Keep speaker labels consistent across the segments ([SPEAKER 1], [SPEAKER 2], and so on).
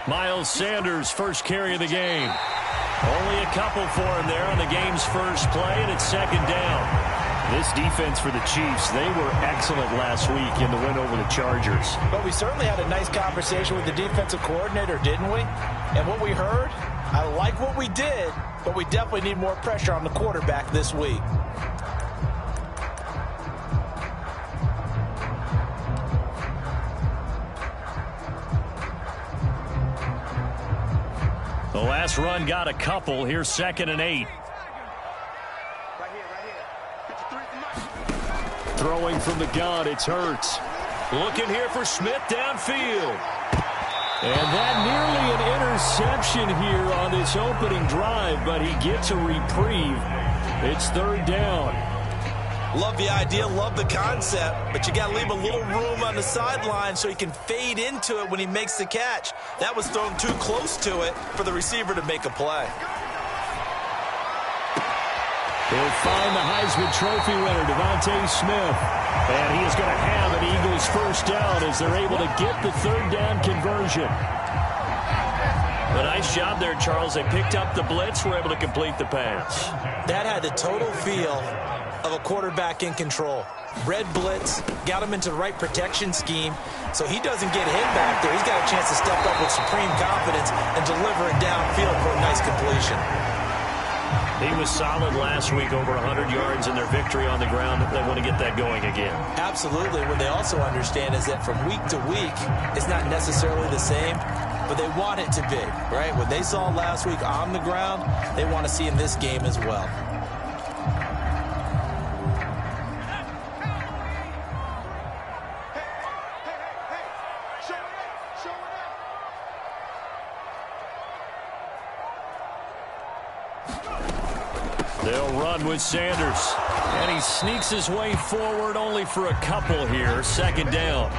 [SPEAKER 1] Miles Sanders, first carry of the game. Only a couple for him there on the game's first play, and it's second down. This defense for the Chiefs, they were excellent last week in the win over the Chargers.
[SPEAKER 2] But we certainly had a nice conversation with the defensive coordinator, didn't we? And what we heard, I like what we did, but we definitely need more pressure on the quarterback this week.
[SPEAKER 1] The last run got a couple. Here's 2nd and 8. Throwing from the gun, it's Hurts. Looking here for Smith downfield. And that nearly an interception here on this opening drive, but he gets a reprieve. It's 3rd down.
[SPEAKER 2] Love the idea, love the concept, but you got to leave a little room on the sideline so he can fade into it when he makes the catch. That was thrown too close to it for the receiver to make a play.
[SPEAKER 1] He'll find the Heisman Trophy winner, Devontae Smith. And he is going to have an Eagles first down as they're able to get the 3rd down conversion. A nice job there, Charles. They picked up the blitz, were able to complete the pass.
[SPEAKER 2] That had the total feel of a quarterback in control. Red blitz, got him into the right protection scheme, so he doesn't get hit back there. He's got a chance to step up with supreme confidence and deliver it downfield for a nice completion.
[SPEAKER 1] He was solid last week, over 100 yards in their victory on the ground. They want to get that going again.
[SPEAKER 2] Absolutely. What they also understand is that from week to week, it's not necessarily the same, but they want it to be, right? What they saw last week on the ground, they want to see in this game as well.
[SPEAKER 1] They'll run with Sanders. And he sneaks his way forward only for a couple here. 2nd down.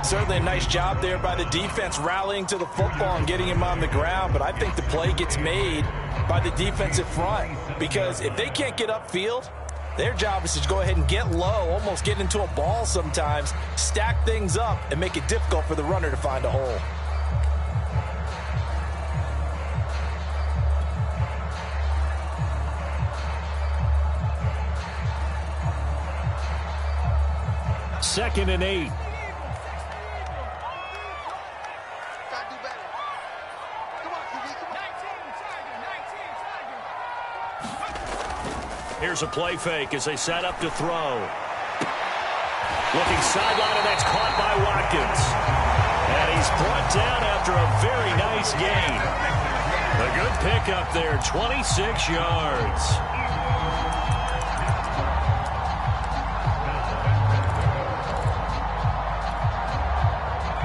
[SPEAKER 2] Certainly a nice job there by the defense rallying to the football and getting him on the ground. But I think the play gets made by the defensive front. Because if they can't get upfield, their job is to go ahead and get low, almost get into a ball sometimes, stack things up, and make it difficult for the runner to find a hole.
[SPEAKER 1] Second and 8. Here's a play fake as they set up to throw. Looking sideline, and that's caught by Watkins. And he's brought down after a very nice gain. A good pickup there, 26 yards.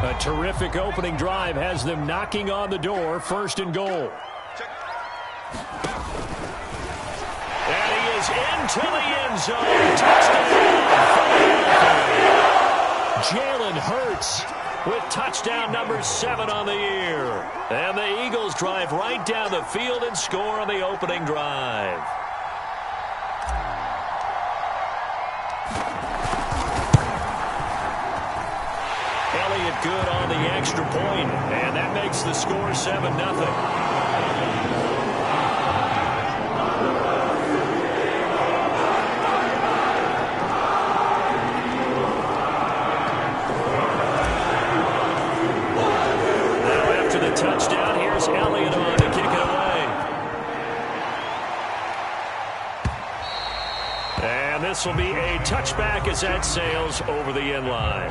[SPEAKER 1] A terrific opening drive has them knocking on the door. 1st and goal. And he is into the end zone. Touchdown. Jalen Hurts with touchdown number 7 on the year. And the Eagles drive right down the field and score on the opening drive. Good on the extra point, and that makes the score 7-0. Now after the touchdown, here's Elliott on to kick it away. And this will be a touchback as that sails over the end line.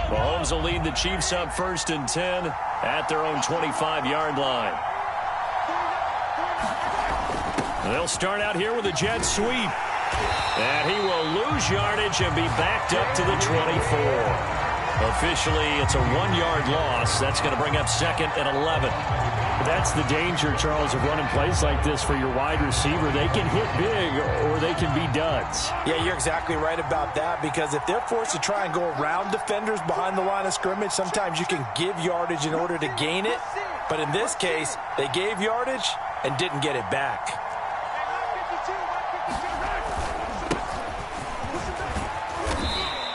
[SPEAKER 1] Mahomes will lead the Chiefs up 1st and 10 at their own 25-yard line. They'll start out here with a jet sweep. And he will lose yardage and be backed up to the 24. Officially, it's a 1-yard loss. That's going to bring up 2nd and 11. That's the danger, Charles, of running plays like this for your wide receiver. They can hit big or they can be duds.
[SPEAKER 2] Yeah, you're exactly right about that, because if they're forced to try and go around defenders behind the line of scrimmage, sometimes you can give yardage in order to gain it. But in this case, they gave yardage and didn't get it back.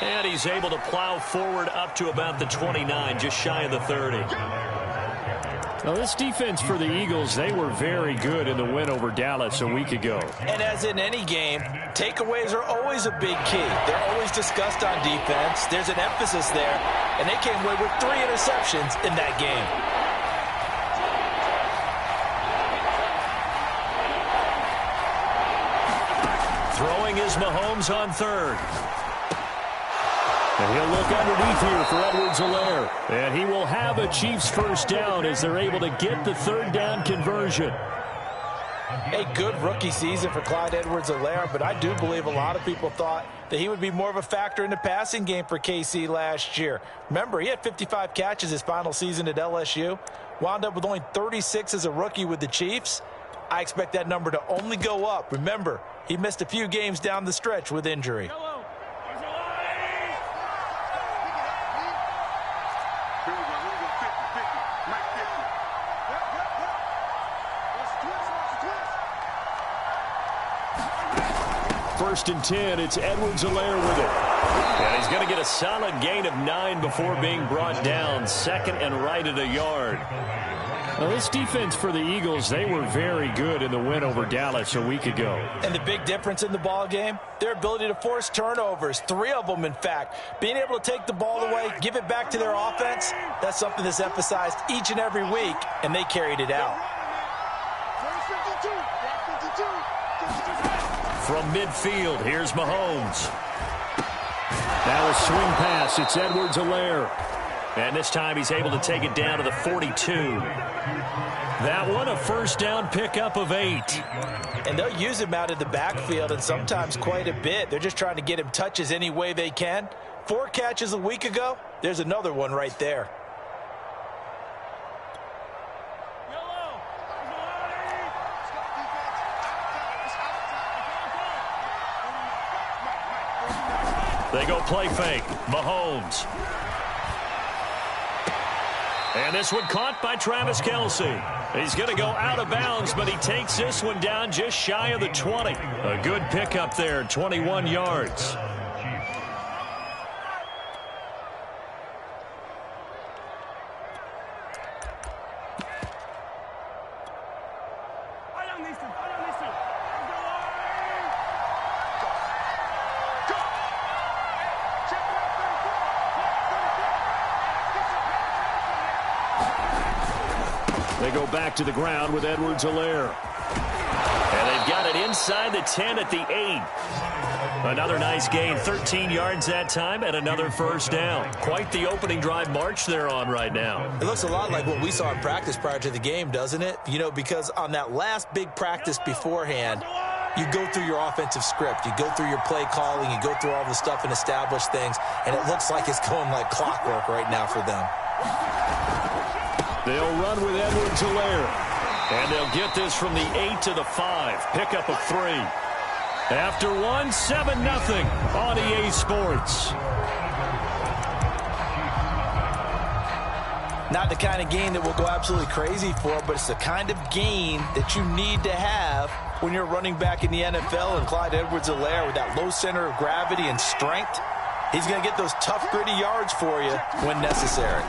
[SPEAKER 1] And he's able to plow forward up to about the 29, just shy of the 30. Now, this defense for the Eagles, they were very good in the win over Dallas a week ago.
[SPEAKER 2] And as in any game, takeaways are always a big key. They're always discussed on defense. There's an emphasis there, and they came away with 3 interceptions in that game.
[SPEAKER 1] Throwing is Mahomes on third. And he'll look underneath here for Edwards-Helaire. And he will have a Chiefs first down as they're able to get the third down conversion.
[SPEAKER 2] A good rookie season for Clyde Edwards-Helaire, but I do believe a lot of people thought that he would be more of a factor in the passing game for KC last year. Remember, he had 55 catches his final season at LSU. Wound up with only 36 as a rookie with the Chiefs. I expect that number to only go up. Remember, he missed a few games down the stretch with injury.
[SPEAKER 1] First and 10, it's Edwards-Helaire with it. And he's going to get a solid gain of 9 before being brought down. Second and right at a yard. Now, this defense for the Eagles, they were very good in the win over Dallas a week ago.
[SPEAKER 2] And the big difference in the ball game, their ability to force turnovers, 3 of them, in fact. Being able to take the ball away, give it back to their offense, that's something that's emphasized each and every week, and they carried it out.
[SPEAKER 1] From midfield, here's Mahomes. Now a swing pass. It's Edwards-Helaire. And this time he's able to take it down to the 42. That one, a first down pickup of 8.
[SPEAKER 2] And they'll use him out of the backfield, and sometimes quite a bit. They're just trying to get him touches any way they can. 4 catches a week ago. There's another one right there.
[SPEAKER 1] They go play fake. Mahomes. And this one caught by Travis Kelce. He's going to go out of bounds, but he takes this one down just shy of the 20. A good pickup there, 21 yards. They go back to the ground with Edwards-Helaire. And they've got it inside the 10 at the 8. Another nice gain, 13 yards that time, and another first down. Quite the opening drive march they're on right now.
[SPEAKER 2] It looks a lot like what we saw in practice prior to the game, doesn't it? You know, because on that last big practice beforehand, you go through your offensive script. You go through your play calling. You go through all the stuff and establish things, and it looks like it's going like clockwork right now for them.
[SPEAKER 1] They'll run with Edwards-Helaire. And they'll get this from the 8 to the 5. Pickup of 3. After 1, 7-0 on EA Sports.
[SPEAKER 2] Not the kind of gain that we'll go absolutely crazy for, but it's the kind of gain that you need to have when you're running back in the NFL. And Clyde Edwards-Helaire, with that low center of gravity and strength, he's going to get those tough, gritty yards for you when necessary.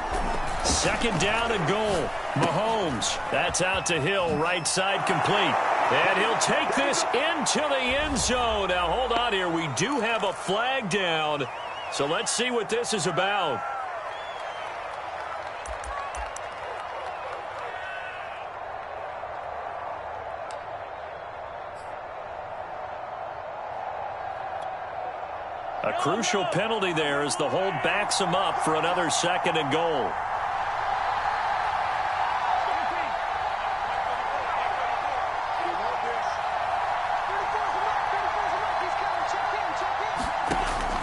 [SPEAKER 1] Second down and goal. Mahomes. That's out to Hill. Right side complete. And he'll take this into the end zone. Now, hold on here. We do have a flag down. So let's see what this is about. A crucial penalty there as the hold backs him up for another second and goal.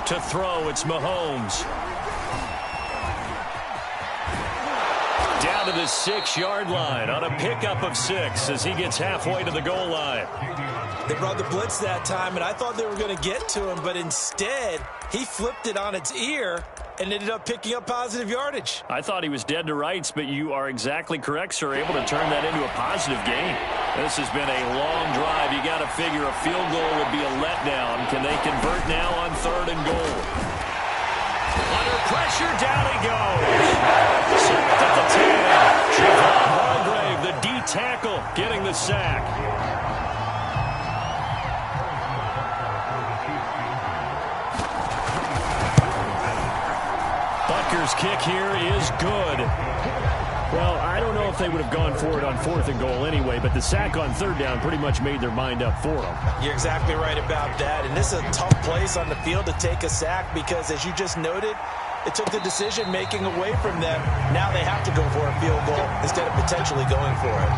[SPEAKER 1] To throw, it's Mahomes. Down down to the 6-yard line on a pickup of 6 as he gets halfway to the goal line.
[SPEAKER 2] They brought the blitz that time, and I thought they were going to get to him, but instead he flipped it on its ear and ended up picking up positive yardage.
[SPEAKER 1] I thought he was dead to rights, but you are exactly correct, sir. Able to turn that into a positive gain. This has been a long drive. You got to figure a field goal would be a letdown. Can they convert now on 3rd and goal? Under pressure, down he goes. Sacked at the 10. Javon Hargrave, the D tackle, getting the sack. Butker's kick here is good. Well, I don't know if they would have gone for it on 4th and goal anyway, but the sack on 3rd down pretty much made their mind up for them.
[SPEAKER 2] You're exactly right about that, and this is a tough place on the field to take a sack because, as you just noted, it took the decision-making away from them. Now they have to go for a field goal instead of potentially going for it.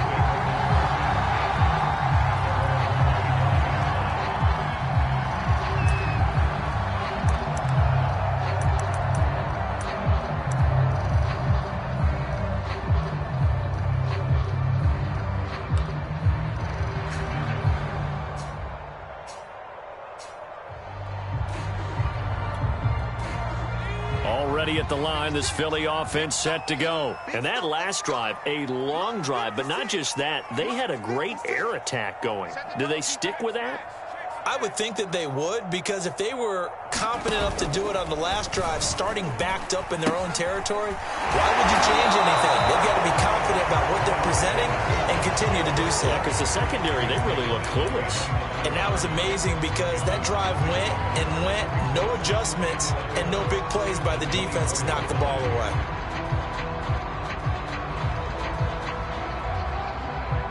[SPEAKER 1] Already at the line, this Philly offense set to go. And that last drive, a long drive, but not just that. They had a great air attack going. Do they stick with that?
[SPEAKER 2] I would think that they would, because if they were confident enough to do it on the last drive, starting backed up in their own territory, why would you change anything? They've got to be confident about what they're presenting and continue to do so.
[SPEAKER 1] Yeah, because the secondary, they really look clueless.
[SPEAKER 2] And that was amazing because that drive went and went, no adjustments, and no big plays by the defense to knock the ball away.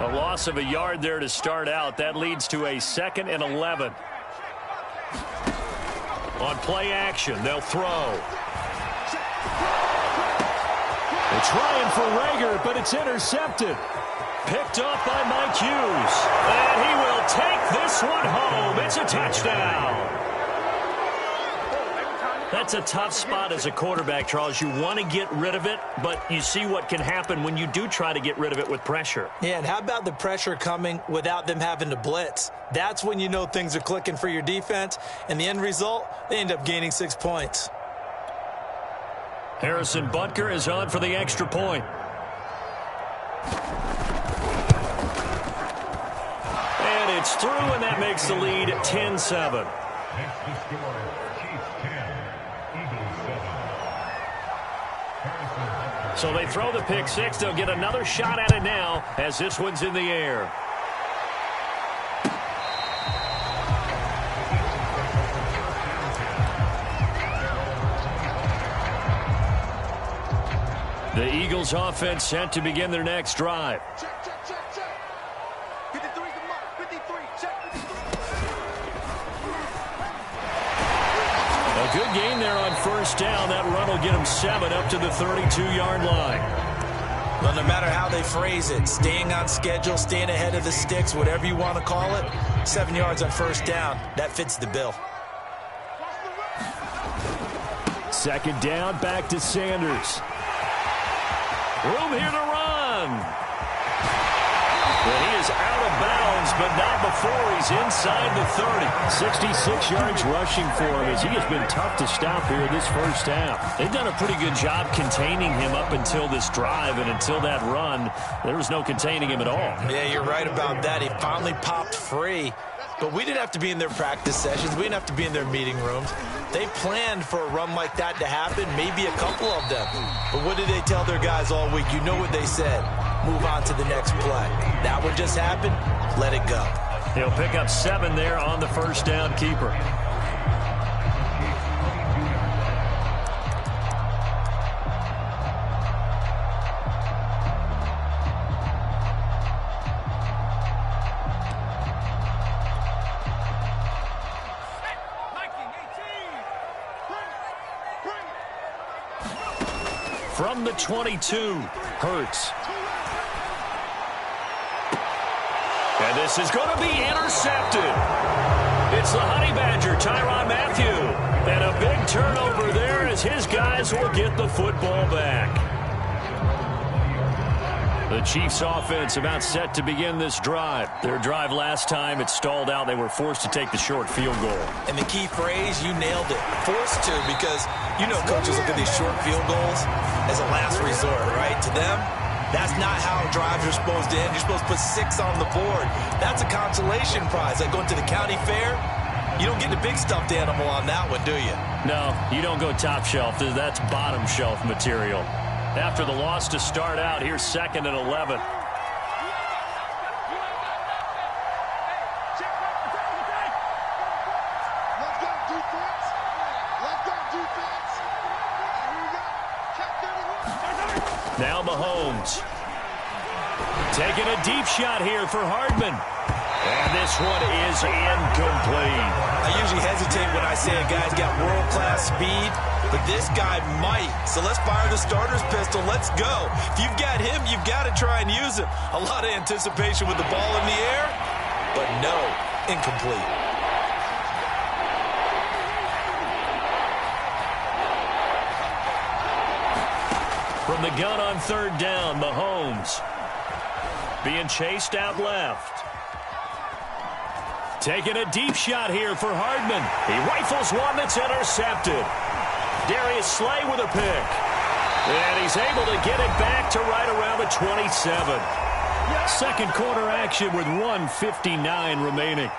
[SPEAKER 1] A loss of a yard there to start out. That leads to a 2nd and 11. On play action, they'll throw. They're trying for Rager, but it's intercepted. Picked up by Mike Hughes. And he will take this one home. It's a touchdown. That's a tough spot as a quarterback, Charles. You want to get rid of it, but you see what can happen when you do try to get rid of it with pressure.
[SPEAKER 2] Yeah, and how about the pressure coming without them having to blitz? That's when you know things are clicking for your defense, and the end result, they end up gaining 6 points.
[SPEAKER 1] Harrison Butker is on for the extra point. And it's through, and that makes the lead 10-7. So they throw the pick six. They'll get another shot at it now as this one's in the air. The Eagles offense set to begin their next drive.
[SPEAKER 3] Check. 53's the mark. 53. Check 53.
[SPEAKER 1] A good gain there on first down. That run will get them 7 up to the 32-yard line.
[SPEAKER 2] Well, no matter how they phrase it, staying on schedule, staying ahead of the sticks, whatever you want to call it, 7 yards on first down, that fits the bill.
[SPEAKER 1] Second down, back to Sanders. Room here to run. And he is out of bounds, but not before he's inside the 30. 66 yards rushing for him as he has been tough to stop here this first half. They've done a pretty good job containing him up until this drive, and until that run, there was no containing him at all.
[SPEAKER 2] Yeah, you're right about that. He finally popped free, but we didn't have to be in their practice sessions. We didn't have to be in their meeting rooms. They planned for a run like that to happen, maybe a couple of them. But what did they tell their guys all week? You know what they said. Move on to the next play. That one just happened. Let it go.
[SPEAKER 1] He'll pick up 7 there on the first down keeper. From the 22, Hurts. And this is going to be intercepted. It's the Honey Badger, Tyrann Mathieu. And a big turnover there as his guys will get the football back. The Chiefs offense about set to begin this drive. Their drive last time, it stalled out. They were forced to take the short field goal.
[SPEAKER 2] And the key phrase, you nailed it. Forced to, because you know coaches look at these short field goals as a last resort, right? To them, that's not how drives are supposed to end. You're supposed to put 6 on the board. That's a consolation prize. Like going to the county fair, you don't get the big stuffed animal on that one, do you?
[SPEAKER 1] No, you don't go top shelf. That's bottom shelf material. After the loss to start out, here's 2nd and 11. Now Mahomes. Taking a deep shot here for Hardman. And this one is incomplete.
[SPEAKER 2] I usually hesitate when I say a guy's got world-class speed, but this guy might. So let's fire the starter's pistol. Let's go. If you've got him, you've got to try and use him. A lot of anticipation with the ball in the air, but no, incomplete.
[SPEAKER 1] From the gun on 3rd down, Mahomes being chased out left. Taking a deep shot here for Hardman. He rifles one that's intercepted. Darius Slay with a pick. And he's able to get it back to right around the 27. Second quarter action with 1:59 remaining.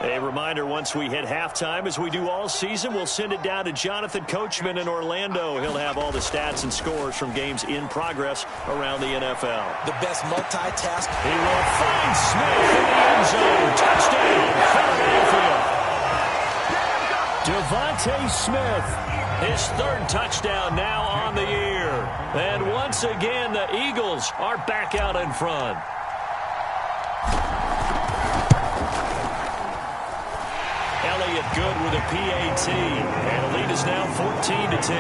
[SPEAKER 1] A reminder, once we hit halftime, as we do all season, we'll send it down to Jonathan Coachman in Orlando. He'll have all the stats and scores from games in progress around the NFL.
[SPEAKER 2] The best multitask.
[SPEAKER 1] He will find Smith in the end zone. Touchdown, Philadelphia. Devontae Smith, his 3rd touchdown now on the year. And once again, the Eagles are back out in front. Good with a PAT, and the lead is now 14-10.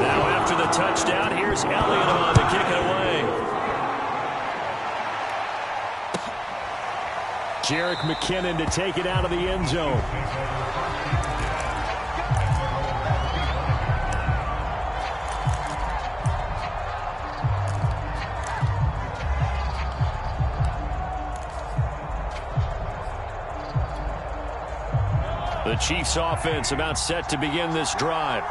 [SPEAKER 1] Now after the touchdown, here's Elliott on to kick it away. Jerick McKinnon to take it out of the end zone. The Chiefs offense about set to begin this drive.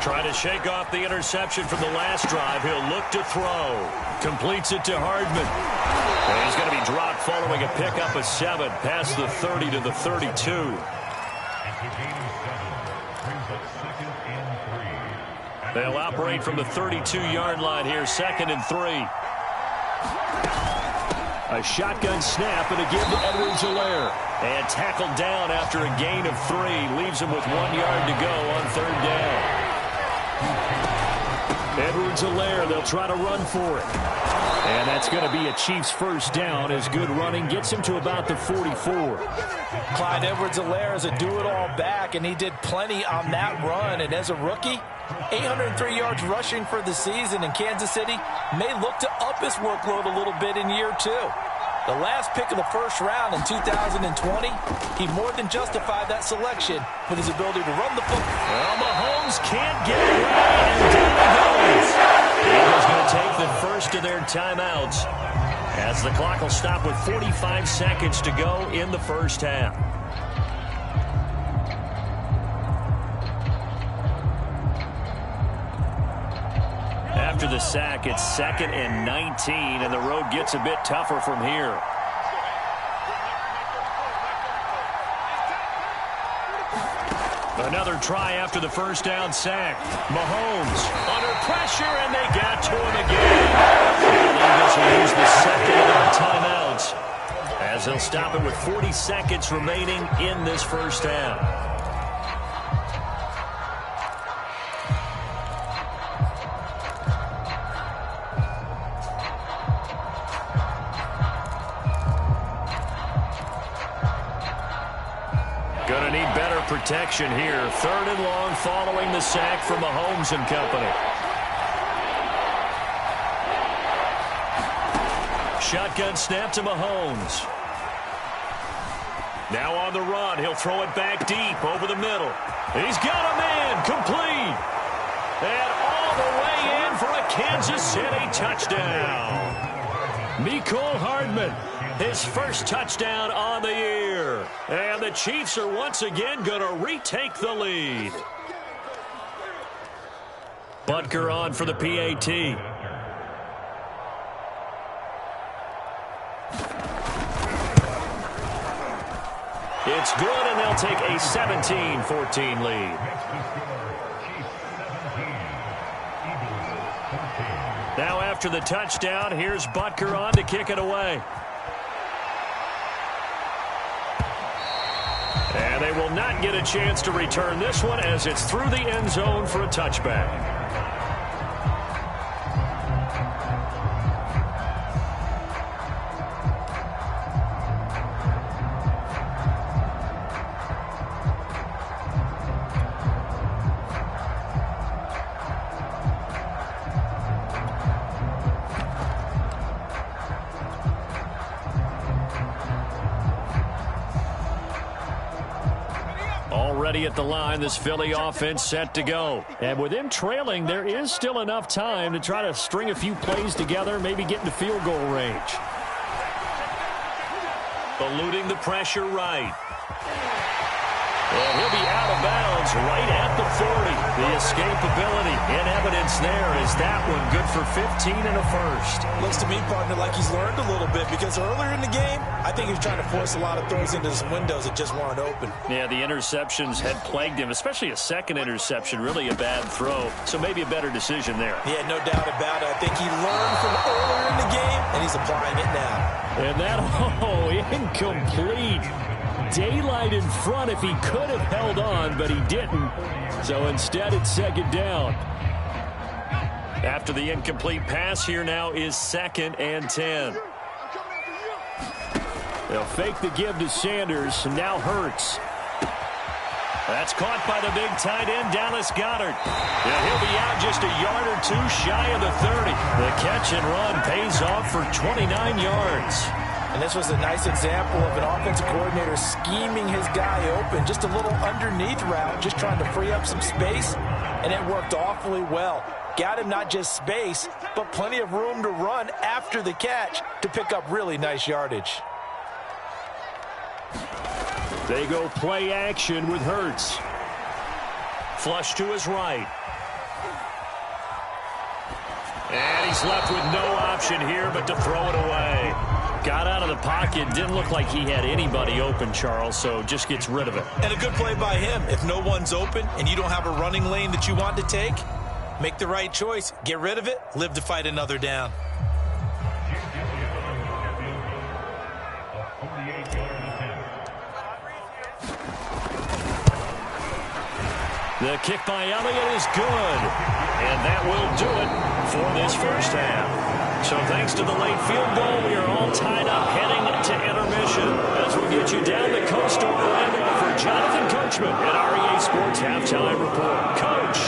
[SPEAKER 1] Trying to shake off the interception from the last drive. He'll look to throw. Completes it to Hardman. And he's going to be dropped following a pickup of 7 past the 30 to the 32. They'll operate from the 32-yard line here, 2nd and 3. A shotgun snap and a give to Edwards-Helaire. And tackled down after a gain of 3. Leaves him with 1 yard to go on 3rd down. Edwards-Helaire, they'll try to run for it. And that's going to be a Chiefs first down as good running gets him to about the 44.
[SPEAKER 2] Clyde Edwards-Helaire is a do-it-all back, and he did plenty on that run. And as a rookie, 803 yards rushing for the season, and Kansas City may look to up his workload a little bit in year 2. The last pick of the first round in 2020, he more than justified that selection with his ability to run the football.
[SPEAKER 1] Well, Mahomes can't get it right, and down he goes. Eagles going to take the first of their timeouts as the clock will stop with 45 seconds to go in the first half. After the sack, it's 2nd and 19, and the road gets a bit tougher from here. Another try after the first down sack. Mahomes under pressure, and they got to him again. The Eagles will use the 2nd of their timeouts as they'll stop it with 40 seconds remaining in this first half. Going to need better protection here. 3rd and long following the sack from Mahomes and company. Shotgun snap to Mahomes. Now on the run. He'll throw it back deep over the middle. He's got a man. Complete. And all the way in for a Kansas City touchdown. Mecole Hardman, his first touchdown on the year. And the Chiefs are once again going to retake the lead. Butker on for the PAT. It's good, and they'll take a 17-14 lead. Now after the touchdown, here's Butker on to kick it away. And they will not get a chance to return this one as it's through the end zone for a touchback. Already at the line, this Philly offense set to go. And with them trailing, there is still enough time to try to string a few plays together, maybe get into field goal range. Eluding the pressure right. And he'll be out of bounds right at the 40. The escapability in evidence there is that one good for 15 and a first.
[SPEAKER 2] Looks to me, partner, like he's learned a little bit because earlier in the game, I think he was trying to force a lot of throws into some windows that just weren't open.
[SPEAKER 1] Yeah, the interceptions had plagued him, especially a second interception, really a bad throw. So maybe a better decision there.
[SPEAKER 2] Yeah, no doubt about it. I think he learned from earlier in the game, and he's applying it now.
[SPEAKER 1] And that, incomplete. Daylight in front if he could have held on, but he didn't. So instead, it's second down. After the incomplete pass, here now is 2nd and 10. They'll fake the give to Sanders, and now Hurts. That's caught by the big tight end, Dallas Goedert. Yeah, he'll be out just a yard or two shy of the 30. The catch and run pays off for 29 yards.
[SPEAKER 2] And this was a nice example of an offensive coordinator scheming his guy open. Just a little underneath route, just trying to free up some space, and it worked awfully well. Got him not just space, but plenty of room to run after the catch to pick up really nice yardage.
[SPEAKER 1] They go play action with Hurts. Flush to his right. And he's left with no option here but to throw it away. Got out of the pocket. Didn't look like he had anybody open, Charles, so just gets rid of it.
[SPEAKER 2] And a good play by him. If no one's open and you don't have a running lane that you want to take, make the right choice. Get rid of it. Live to fight another down.
[SPEAKER 1] The kick by Elliott is good. And that will do it for this first half. So thanks to the late field goal, we are all tied up heading to intermission. As we get you down the coast to Orlando for Jonathan Coachman at REA Sports Halftime Report. Coach.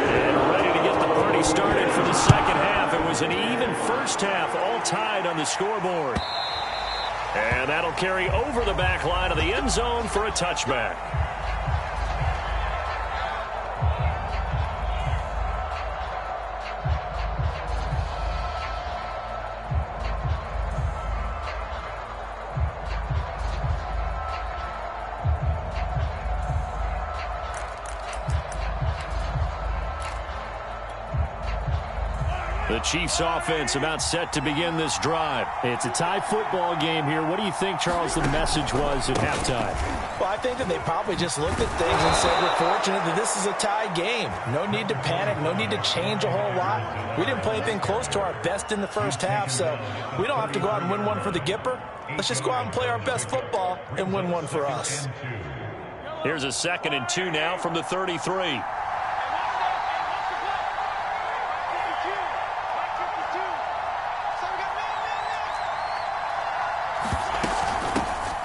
[SPEAKER 1] And ready to get the party started for the second half. It was an even first half, all tied on the scoreboard. And that'll carry over the back line of the end zone for a touchback. The Chiefs offense about set to begin this drive. It's a tie football game here. What do you think, Charles, the message was at halftime?
[SPEAKER 2] Well, I think that they probably just looked at things and said, we're fortunate that this is a tie game. No need to panic. No need to change a whole lot. We didn't play anything close to our best in the first half, so we don't have to go out and win one for the Gipper. Let's just go out and play our best football and win one for us.
[SPEAKER 1] Here's a 2nd and 2 now from the 33.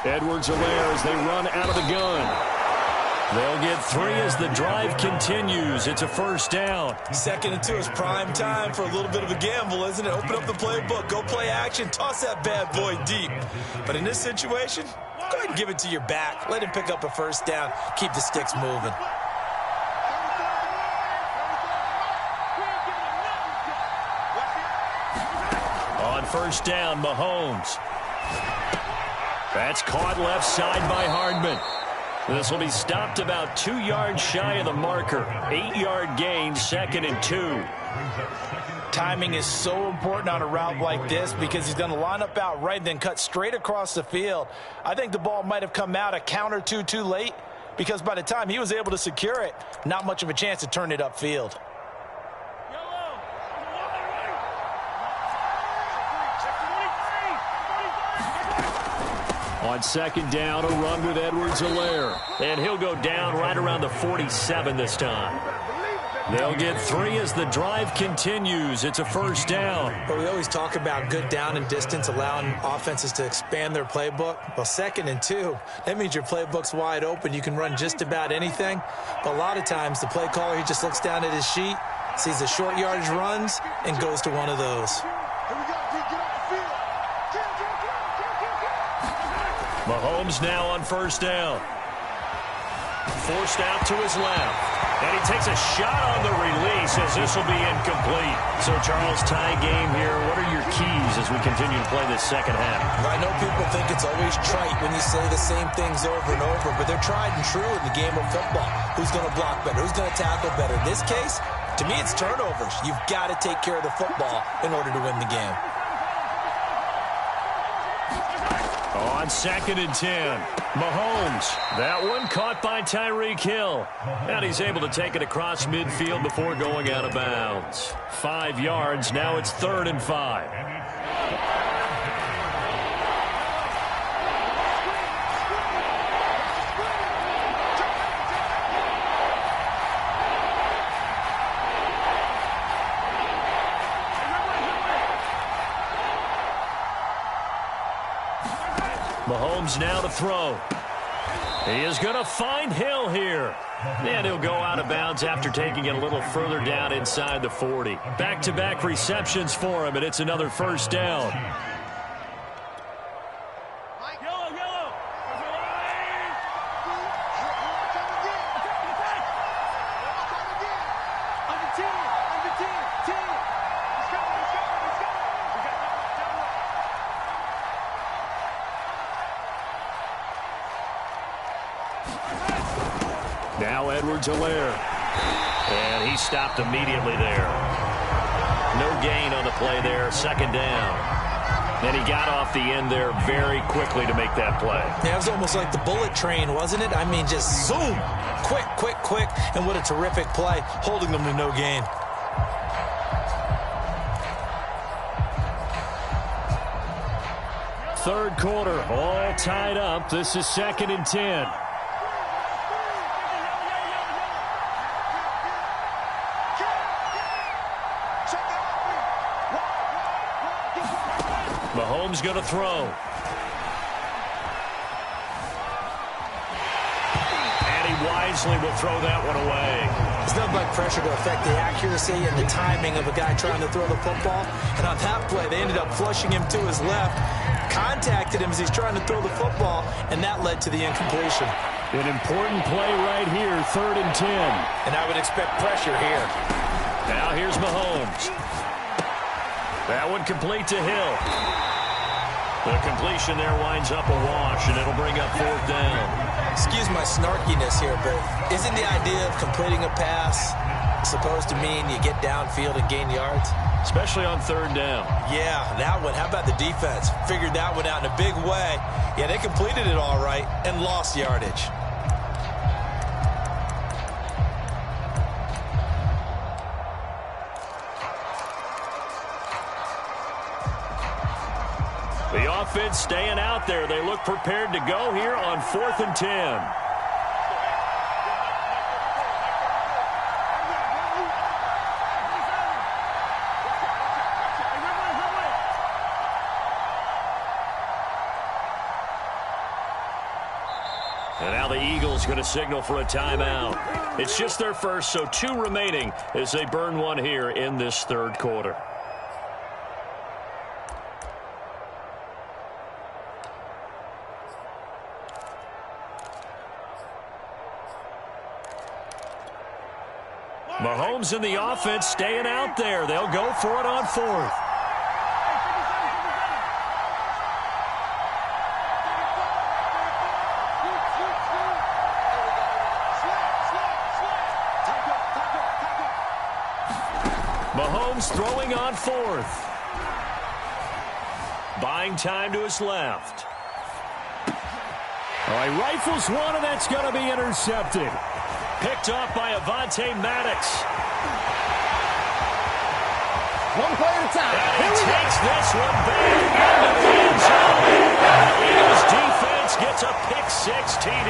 [SPEAKER 1] Edwards-Helaire as they run out of the gun. They'll get 3 as the drive continues. It's a first down.
[SPEAKER 2] 2nd and 2 is prime time for a little bit of a gamble, isn't it? Open up the playbook, go play action, toss that bad boy deep. But in this situation, go ahead and give it to your back. Let him pick up a first down. Keep the sticks moving.
[SPEAKER 1] On first down, Mahomes. That's caught left side by Hardman. This will be stopped about 2 yards shy of the marker. 8-yard gain, 2nd and 2.
[SPEAKER 2] Timing is so important on a route like this because he's going to line up out right and then cut straight across the field. I think the ball might have come out a count or two too late because by the time he was able to secure it, not much of a chance to turn it upfield.
[SPEAKER 1] On 2nd down, a run with Edwards-Helaire. And he'll go down right around the 47 this time. They'll get 3 as the drive continues. It's a first down.
[SPEAKER 2] But we always talk about good down and distance, allowing offenses to expand their playbook. Well, 2nd and 2, that means your playbook's wide open. You can run just about anything. But a lot of times, the play caller, he just looks down at his sheet, sees the short yardage runs, and goes to one of those.
[SPEAKER 1] Mahomes now on first down. Forced out to his left. And he takes a shot on the release as this will be incomplete. So, Charles, tie game here. What are your keys as we continue to play this second half?
[SPEAKER 2] I know people think it's always trite when you say the same things over and over, but they're tried and true in the game of football. Who's going to block better? Who's going to tackle better? In this case, to me, it's turnovers. You've got to take care of the football in order to win the game.
[SPEAKER 1] On 2nd and 10, Mahomes. That one caught by Tyreek Hill. And he's able to take it across midfield before going out of bounds. 5 yards. Now it's 3rd and 5. Mahomes now to throw. He is going to find Hill here. And he'll go out of bounds after taking it a little further down inside the 40. Back-to-back receptions for him, and it's another first down. Now Edwards-Helaire. And he stopped immediately there. No gain on the play there. 2nd down. And he got off the end there very quickly to make that play.
[SPEAKER 2] Yeah, it was almost like the bullet train, wasn't it? I mean, just zoom. Quick, quick, quick. And what a terrific play, holding them to no gain.
[SPEAKER 1] Third quarter, all tied up. This is 2nd and 10. Mahomes going to throw. And he wisely will throw that one away.
[SPEAKER 2] There's nothing like pressure to affect the accuracy and the timing of a guy trying to throw the football. And on that play, they ended up flushing him to his left, contacted him as he's trying to throw the football, and that led to the incompletion.
[SPEAKER 1] An important play right here, 3rd and 10.
[SPEAKER 2] And I would expect pressure here.
[SPEAKER 1] Now here's Mahomes. That one complete to Hill. The completion there winds up a wash, and it'll bring up 4th down.
[SPEAKER 2] Excuse my snarkiness here, but isn't the idea of completing a pass supposed to mean you get downfield and gain yards?
[SPEAKER 1] Especially on 3rd down.
[SPEAKER 2] Yeah, that one. How about the defense? Figured that one out in a big way. Yeah, they completed it all right and lost yardage.
[SPEAKER 1] The offense staying out there. They look prepared to go here on 4th and 10. And now the Eagles going to signal for a timeout. It's just their first, so 2 remaining as they burn one here in this third quarter. Mahomes in the offense staying out there. They'll go for it on 4th. Mahomes throwing on 4th. Buying time to his left. All right, rifles one, and that's going to be intercepted. Picked off by Avonte Maddox.
[SPEAKER 4] One play at a time.
[SPEAKER 1] And he takes this one back into the end zone. The Eagles defense gets a pick-6 TD.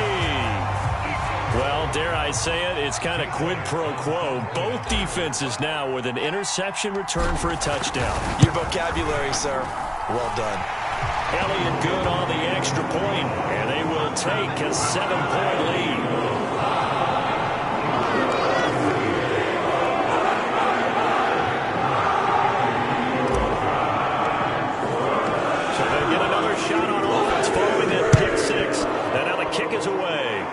[SPEAKER 1] Well, dare I say it, it's kind of quid pro quo. Both defenses now with an interception return for a touchdown.
[SPEAKER 2] Your vocabulary, sir. Well done.
[SPEAKER 1] Elliott good on the extra point, and they will take a 7-point lead. Shot on offense following that pick-6. And now the kick is away.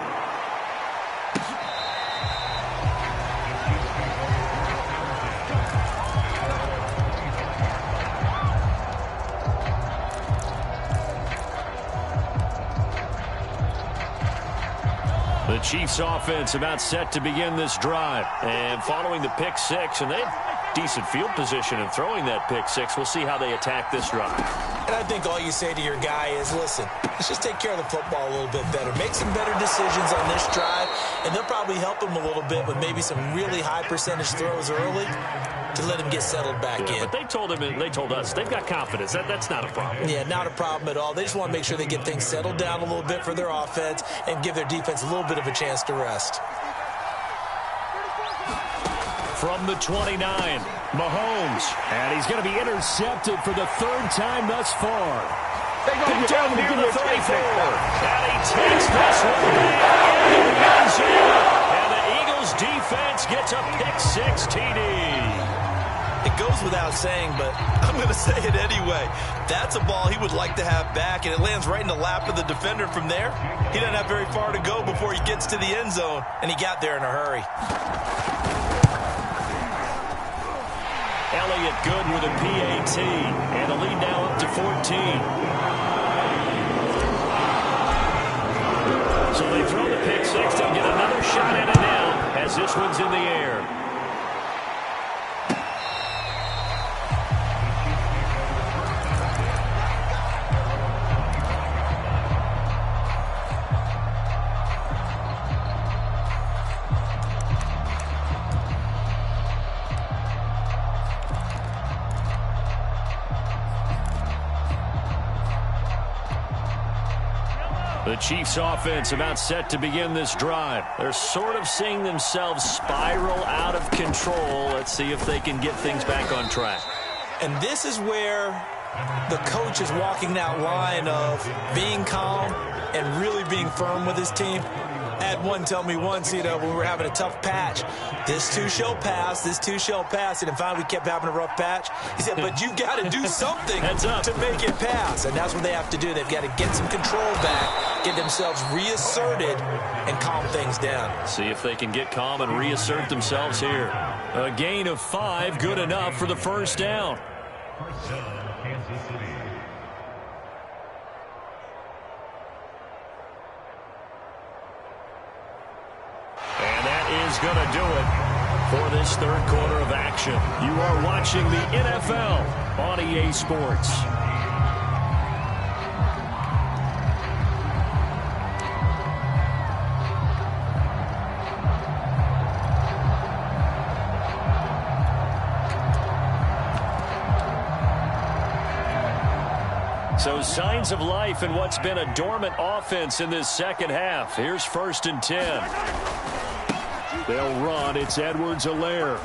[SPEAKER 1] The Chiefs offense about set to begin this drive. And following the pick-6, and they have decent field position in throwing that pick-6. We'll see how they attack this drive.
[SPEAKER 2] And I think all you say to your guy is, listen, let's just take care of the football a little bit better. Make some better decisions on this drive, and they'll probably help him a little bit with maybe some really high percentage throws early to let him get settled back in.
[SPEAKER 1] But they told him, and they told us, they've got confidence. That's not a problem.
[SPEAKER 2] Yeah, not a problem at all. They just want to make sure they get things settled down a little bit for their offense and give their defense a little bit of a chance to rest.
[SPEAKER 1] From the 29, Mahomes. And he's going to be intercepted for the 3rd time thus far. Picked up near the 34. And he takes this one back into the end zone. And the Eagles defense gets a pick-6 TD.
[SPEAKER 5] It goes without saying, but I'm going to say it anyway. That's a ball he would like to have back, and it lands right in the lap of the defender from there. He doesn't have very far to go before he gets to the end zone, and he got there in a hurry.
[SPEAKER 1] Elliott good with a PAT, and the lead now up to 14. So they throw the pick-6. They'll get another shot at it now as this one's in the air. The Chiefs offense about set to begin this drive. They're sort of seeing themselves spiral out of control. Let's see if they can get things back on track.
[SPEAKER 2] And this is where the coach is walking that line of being calm and really being firm with his team. I had one tell me once, when we were having a tough patch, this too shall pass, this too shall pass. And finally we kept having a rough patch. He said, but you got to do something to make it pass. And that's what they have to do. They've got to get some control back, get themselves reasserted, and calm things down.
[SPEAKER 1] See if they can get calm and reassert themselves here. A gain of 5, good enough for the first down. And that is going to do it for this third quarter of action. You are watching the NFL on EA Sports. So signs of life in what's been a dormant offense in this second half. Here's 1st and 10. They'll run. It's Edwards-Helaire.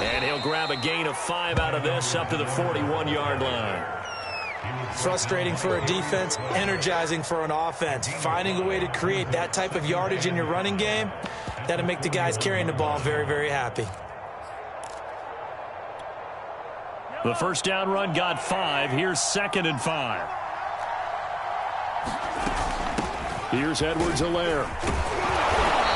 [SPEAKER 1] And he'll grab a gain of 5 out of this up to the 41-yard line.
[SPEAKER 2] Frustrating for a defense, energizing for an offense. Finding a way to create that type of yardage in your running game, that'll make the guys carrying the ball very, very happy.
[SPEAKER 1] The first down run got 5. Here's 2nd and 5. Here's Edwards-Helaire.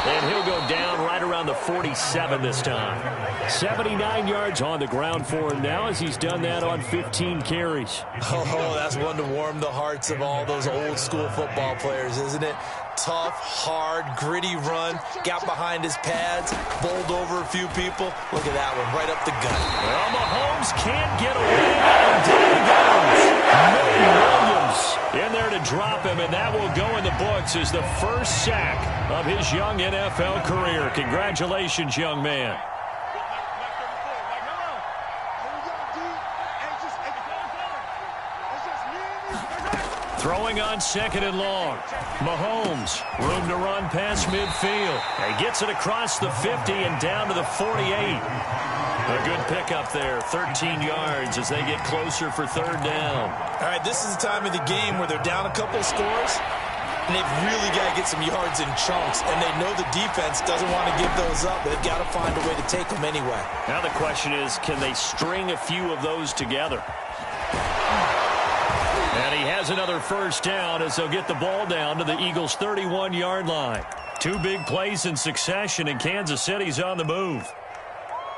[SPEAKER 1] And he'll go down right around the 47 this time. 79 yards on the ground for him now as he's done that on 15 carries.
[SPEAKER 2] Oh, that's one to warm the hearts of all those old school football players, isn't it? Tough, hard, gritty run. Got behind his pads, bowled over a few people. Look at that one, right up the gut.
[SPEAKER 1] Well, Mahomes can't get away, and down he goes. Milton Williams in there to drop him, and that will go in the books as the first sack of his young NFL career. Congratulations, young man. Throwing on 2nd and long. Mahomes, room to run past midfield. He gets it across the 50 and down to the 48. A good pickup there, 13 yards as they get closer for 3rd down.
[SPEAKER 2] All right, this is the time of the game where they're down a couple of scores, and they've really got to get some yards in chunks, and they know the defense doesn't want to give those up. They've got to find a way to take them anyway.
[SPEAKER 1] Now the question is, can they string a few of those together? And he has another first down as they'll get the ball down to the Eagles' 31-yard line. 2 big plays in succession, and Kansas City's on the move.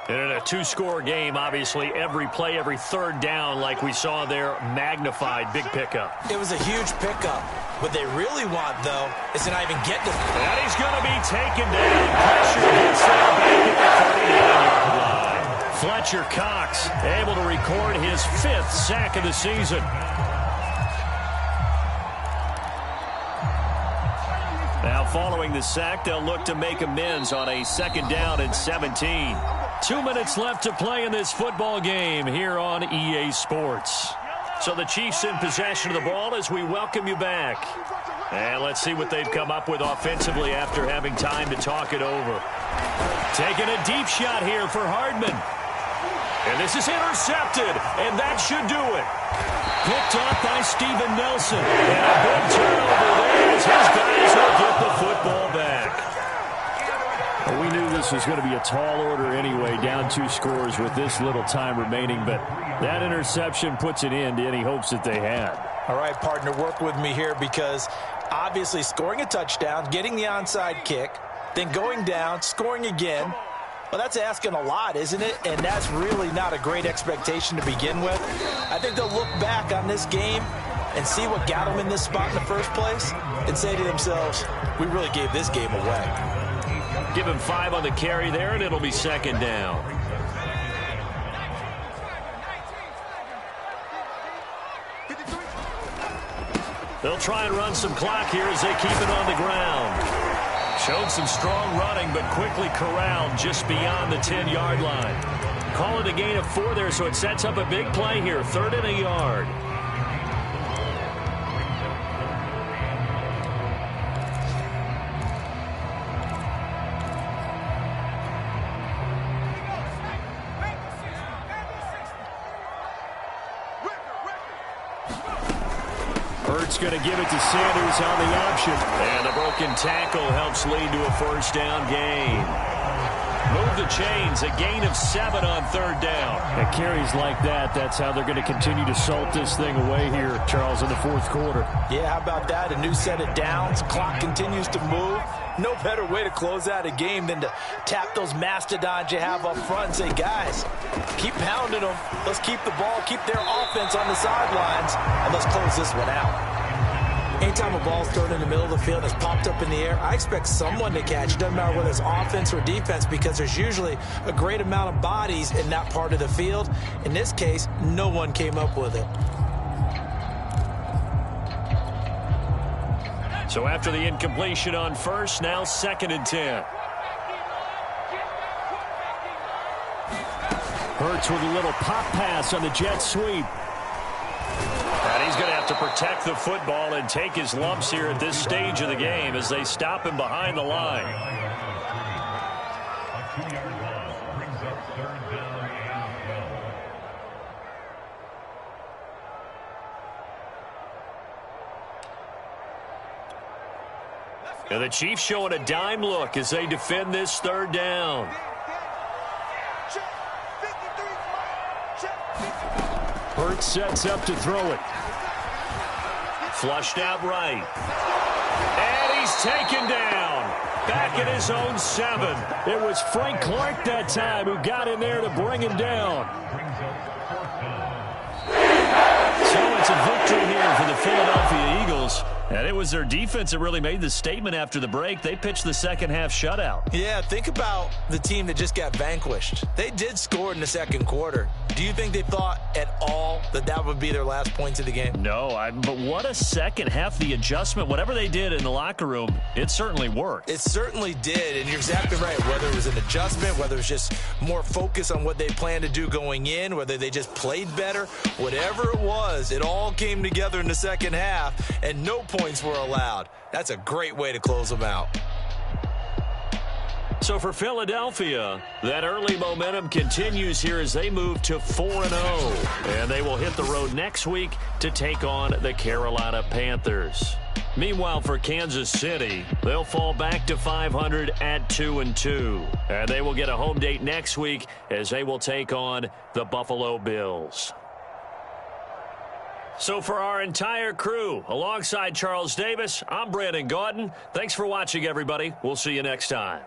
[SPEAKER 1] And in a 2-score game, obviously, every play, every 3rd down, like we saw there, magnified. Big pickup.
[SPEAKER 2] It was a huge pickup. What they really want, though, is to not even get to...
[SPEAKER 1] And he's going to be taken down. Pressure gets there back at the 39-yard line. Fletcher Cox able to record his 5th sack of the season. Now, following the sack, they'll look to make amends on a 2nd down and 17. 2 minutes left to play in this football game here on EA Sports. So the Chiefs in possession of the ball as we welcome you back. And let's see what they've come up with offensively after having time to talk it over. Taking a deep shot here for Hardman. And this is intercepted, and that should do it. Picked up by Steven Nelson. And a big turnover there as his guys will get the football back. Well, we knew this was going to be a tall order anyway, down 2 scores with this little time remaining, but that interception puts an end to any hopes that they had.
[SPEAKER 2] All right, partner, work with me here because obviously scoring a touchdown, getting the onside kick, then going down, scoring again. Well, that's asking a lot, isn't it? And that's really not a great expectation to begin with. I think they'll look back on this game and see what got them in this spot in the first place and say to themselves, we really gave this game away.
[SPEAKER 1] Give him 5 on the carry there, and it'll be 2nd down. They'll try and run some clock here as they keep it on the ground. Showed some strong running, but quickly corralled just beyond the 10-yard line. Call it a gain of 4 there, so it sets up a big play here. 3rd and a yard. Hurts going to give it to Sanders on the option. And a broken tackle helps lead to a first down gain. Move the chains, a gain of 7 on 3rd down. And carries like that, that's how they're going to continue to salt this thing away here, Charles, in the 4th quarter.
[SPEAKER 2] Yeah, how about that? A new set of downs. Clock continues to move. No better way to close out a game than to tap those mastodons you have up front and say, guys, keep pounding them. Let's keep the ball, keep their offense on the sidelines, and let's close this one out. Anytime a ball's thrown in the middle of the field and it's popped up in the air, I expect someone to catch. It doesn't matter whether it's offense or defense because there's usually a great amount of bodies in that part of the field. In this case, no one came up with it.
[SPEAKER 1] So after the incompletion on first, now 2nd and 10. Hurts with a little pop pass on the jet sweep. And he's going to have to protect the football and take his lumps here at this stage of the game as they stop him behind the line. And the Chiefs showing a dime look as they defend this third down. Hurts sets up to throw it. Flushed out right. And he's taken down. Back at his own 7. It was Frank Clark that time who got in there to bring him down. So it's a victory here for the Philadelphia Eagles. And it was their defense that really made the statement after the break. They pitched the second half shutout.
[SPEAKER 2] Yeah, think about the team that just got vanquished. They did score in the second quarter. Do you think they thought at all that that would be their last points of the game?
[SPEAKER 1] No, but what a second half. The adjustment, whatever they did in the locker room, it certainly worked.
[SPEAKER 2] It certainly did, and you're exactly right. Whether it was an adjustment, whether it was just more focus on what they planned to do going in, whether they just played better, whatever it was, it all came together in the second half, and no points were allowed. That's a great way to close them out.
[SPEAKER 1] So for Philadelphia, that early momentum continues here as they move to 4-0. And they will hit the road next week to take on the Carolina Panthers. Meanwhile, for Kansas City, they'll fall back to 500 at 2-2. And they will get a home date next week as they will take on the Buffalo Bills. So for our entire crew, alongside Charles Davis, I'm Brandon Gaudin. Thanks for watching, everybody. We'll see you next time.